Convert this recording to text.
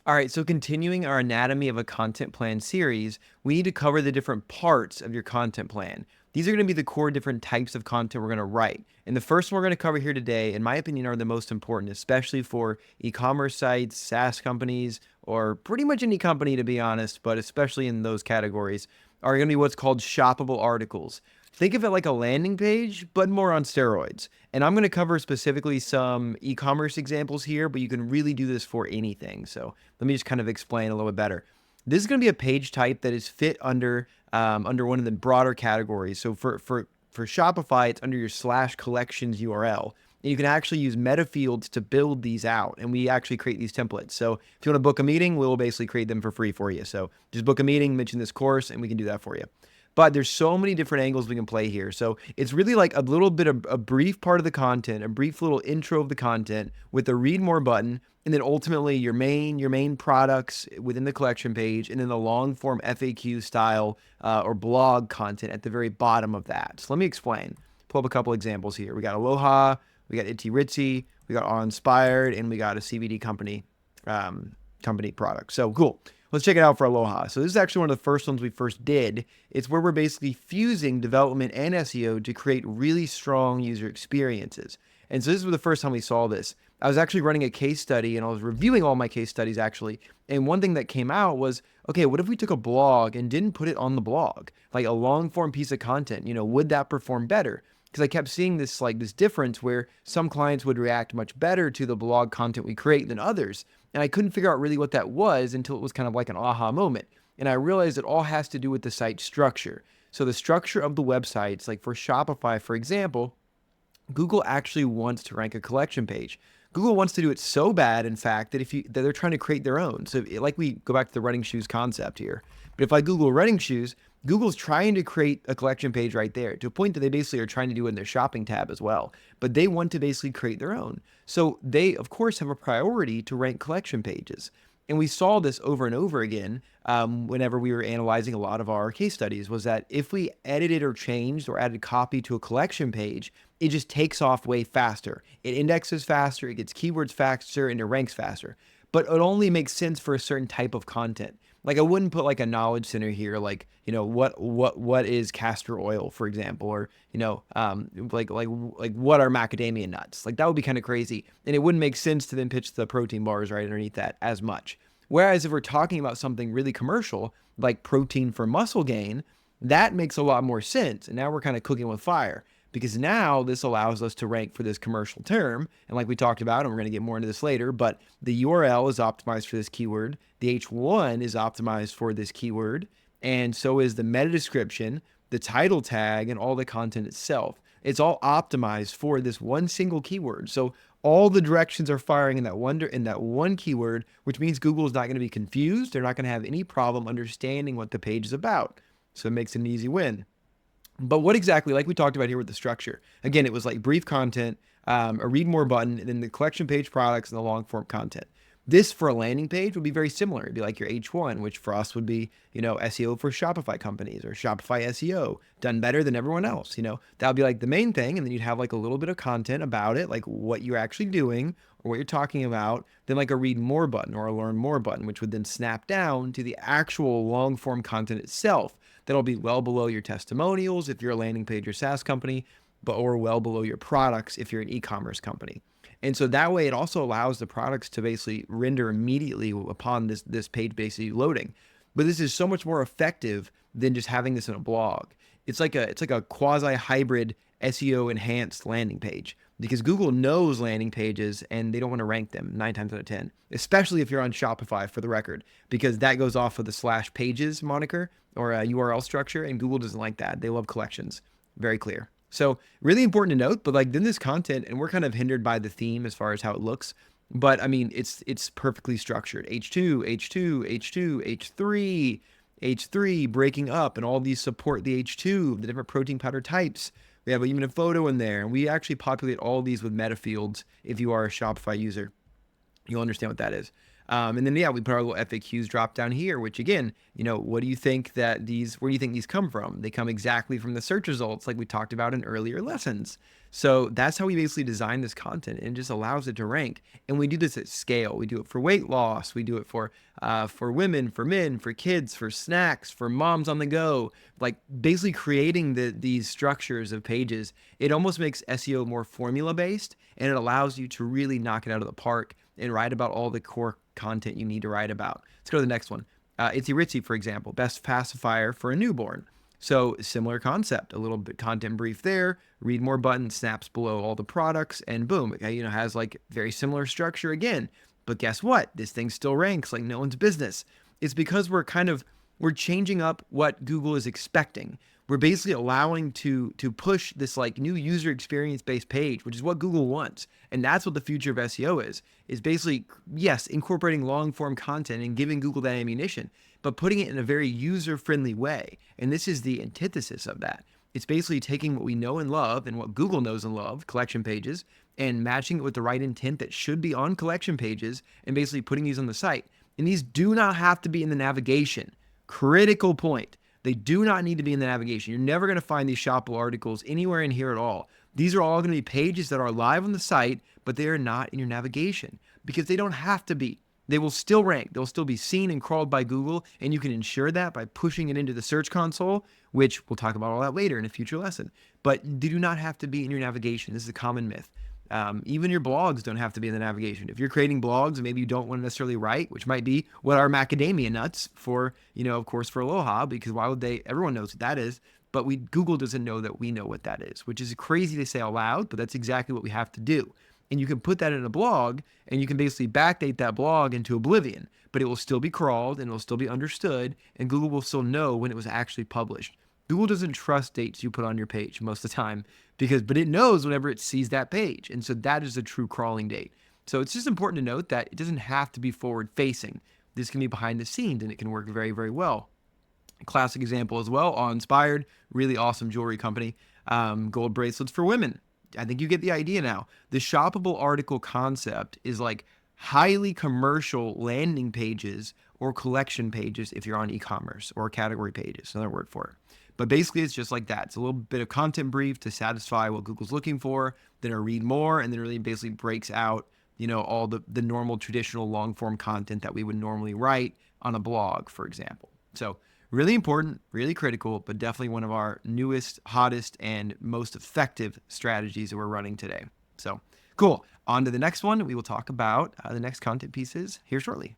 All right, so continuing our anatomy of a content plan series, we need to cover the different parts of your content plan. These are going to be the core different types of content we're going to write. And the first one we're going to cover here today, in my opinion, are the most important, especially for e-commerce sites, SaaS companies, or pretty much any company, to be honest, but especially in those categories, are going to be what's called shoppable articles. Think of it like a landing page, but more on steroids. And I'm going to cover specifically some e-commerce examples here, but you can really do this for anything. So let me just kind of explain a little bit better. This is going to be a page type that is fit under one of the broader categories. So for Shopify, it's under your /collections URL. And you can actually use meta fields to build these out. And we actually create these templates. So if you want to book a meeting, we'll basically create them for free for you. So just book a meeting, mention this course, and we can do that for you. But there's so many different angles we can play here. So it's really like a little bit of a brief part of the content, a brief little intro of the content with a read more button, and then ultimately your main products within the collection page, and then the long form FAQ style or blog content at the very bottom of that. So let me explain. Pull up a couple examples here. We got Aloha, we got Itsy Ritzy, we got Awe Inspired, and we got a CBD company product. So cool. Let's check it out for Aloha. So this is actually one of the first ones we first did. It's where we're basically fusing development and SEO to create really strong user experiences. And so this was the first time we saw this. I was actually running a case study and I was reviewing all my case studies actually. And one thing that came out was, okay, what if we took a blog and didn't put it on the blog? Like a long form piece of content, would that perform better? Because I kept seeing this difference where some clients would react much better to the blog content we create than others. And I couldn't figure out really what that was until it was kind of like an aha moment. And I realized it all has to do with the site structure. So the structure of the websites, like for Shopify, for example, Google actually wants to rank a collection page. Google wants to do it so bad, in fact, that they're trying to create their own. So like we go back to the running shoes concept here. But if I Google running shoes, Google's trying to create a collection page right there to a point that they basically are trying to do it in their shopping tab as well. But they want to basically create their own. So they, of course, have a priority to rank collection pages. And we saw this over and over again whenever we were analyzing a lot of our case studies, was that if we edited or changed or added copy to a collection page, it just takes off way faster. It indexes faster, it gets keywords faster, and it ranks faster. But it only makes sense for a certain type of content. Like I wouldn't put like a knowledge center here, like, what is castor oil, for example, or, like what are macadamia nuts? Like that would be kind of crazy. And it wouldn't make sense to then pitch the protein bars right underneath that as much. Whereas if we're talking about something really commercial, like protein for muscle gain, that makes a lot more sense. And now we're kind of cooking with fire. Because now this allows us to rank for this commercial term. And like we talked about, and we're going to get more into this later, but the URL is optimized for this keyword. The H1 is optimized for this keyword. And so is the meta description, the title tag, and all the content itself. It's all optimized for this one single keyword. So all the directions are firing in that one keyword, which means Google is not going to be confused. They're not going to have any problem understanding what the page is about. So it makes it an easy win. But what exactly, like we talked about here with the structure, again, it was like brief content, a read more button, and then the collection page products and the long form content. This for a landing page would be very similar. It'd be like your H1, which for us would be, SEO for Shopify companies or Shopify SEO done better than everyone else. That would be like the main thing. And then you'd have like a little bit of content about it, like what you're actually doing or what you're talking about. Then like a read more button or a learn more button, which would then snap down to the actual long form content itself. That'll be well below your testimonials if you're a landing page or SaaS company, or well below your products if you're an e-commerce company. And so that way it also allows the products to basically render immediately upon this page basically loading. But this is so much more effective than just having this in a blog. It's like a quasi hybrid SEO enhanced landing page, because Google knows landing pages and they don't want to rank them 9 times out of 10, especially if you're on Shopify, for the record, because that goes off of the /pages moniker or a URL structure, and Google doesn't like that. They love collections. Very clear. So really important to note, but like then this content, and we're kind of hindered by the theme as far as how it looks, but I mean, it's perfectly structured. H2, H2, H2, H3, H3 breaking up, and all these support the H2, the different protein powder types. We have even a photo in there, and we actually populate all these with meta fields. If you are a Shopify user, you'll understand what that is. And then, yeah, we put our little FAQs drop down here, which again, what do you think where do you think these come from? They come exactly from the search results like we talked about in earlier lessons. So that's how we basically design this content, and it just allows it to rank. And we do this at scale. We do it for weight loss. We do it for women, for men, for kids, for snacks, for moms on the go. Like basically creating these structures of pages. It almost makes SEO more formula based, and it allows you to really knock it out of the park and write about all the core content you need to write about. Let's go to the next one. Itsy Ritzy, for example, best pacifier for a newborn. So similar concept, a little bit content brief there, read more button, snaps below all the products, and boom, it has like very similar structure again. But guess what? This thing still ranks like no one's business. It's because we're changing up what Google is expecting. We're basically allowing to push this like new user experience based page, which is what Google wants. And that's what the future of SEO is basically, yes, incorporating long form content and giving Google that ammunition, but putting it in a very user friendly way. And this is the antithesis of that. It's basically taking what we know and love and what Google knows and love, collection pages, and matching it with the right intent that should be on collection pages and basically putting these on the site. And these do not have to be in the navigation. Critical point. They do not need to be in the navigation. You're never going to find these shoppable articles anywhere in here at all. These are all going to be pages that are live on the site, but they are not in your navigation because they don't have to be. They will still rank. They'll still be seen and crawled by Google, and you can ensure that by pushing it into the search console, which we'll talk about all that later in a future lesson. But they do not have to be in your navigation. This is a common myth. Even your blogs don't have to be in the navigation. If you're creating blogs and maybe you don't want to necessarily write, which might be what our macadamia nuts for, of course, for Aloha, because why would they? Everyone knows what that is, but Google doesn't know that we know what that is, which is crazy to say out loud, but that's exactly what we have to do. And you can put that in a blog, and you can basically backdate that blog into oblivion, but it will still be crawled and it will still be understood, and Google will still know when it was actually published. Google doesn't trust dates you put on your page most of the time but it knows whenever it sees that page. And so that is a true crawling date. So it's just important to note that it doesn't have to be forward facing. This can be behind the scenes and it can work very, very well. Classic example as well, Awe Inspired, really awesome jewelry company, gold bracelets for women. I think you get the idea now. The shoppable article concept is like highly commercial landing pages or collection pages if you're on e-commerce, or category pages, another word for it. But basically it's just like that. It's a little bit of content brief to satisfy what Google's looking for, then a read more, and then really basically breaks out, all the normal traditional long form content that we would normally write on a blog, for example. So really important, really critical, but definitely one of our newest, hottest, and most effective strategies that we're running today. So cool. On to the next one. We will talk about the next content pieces here shortly.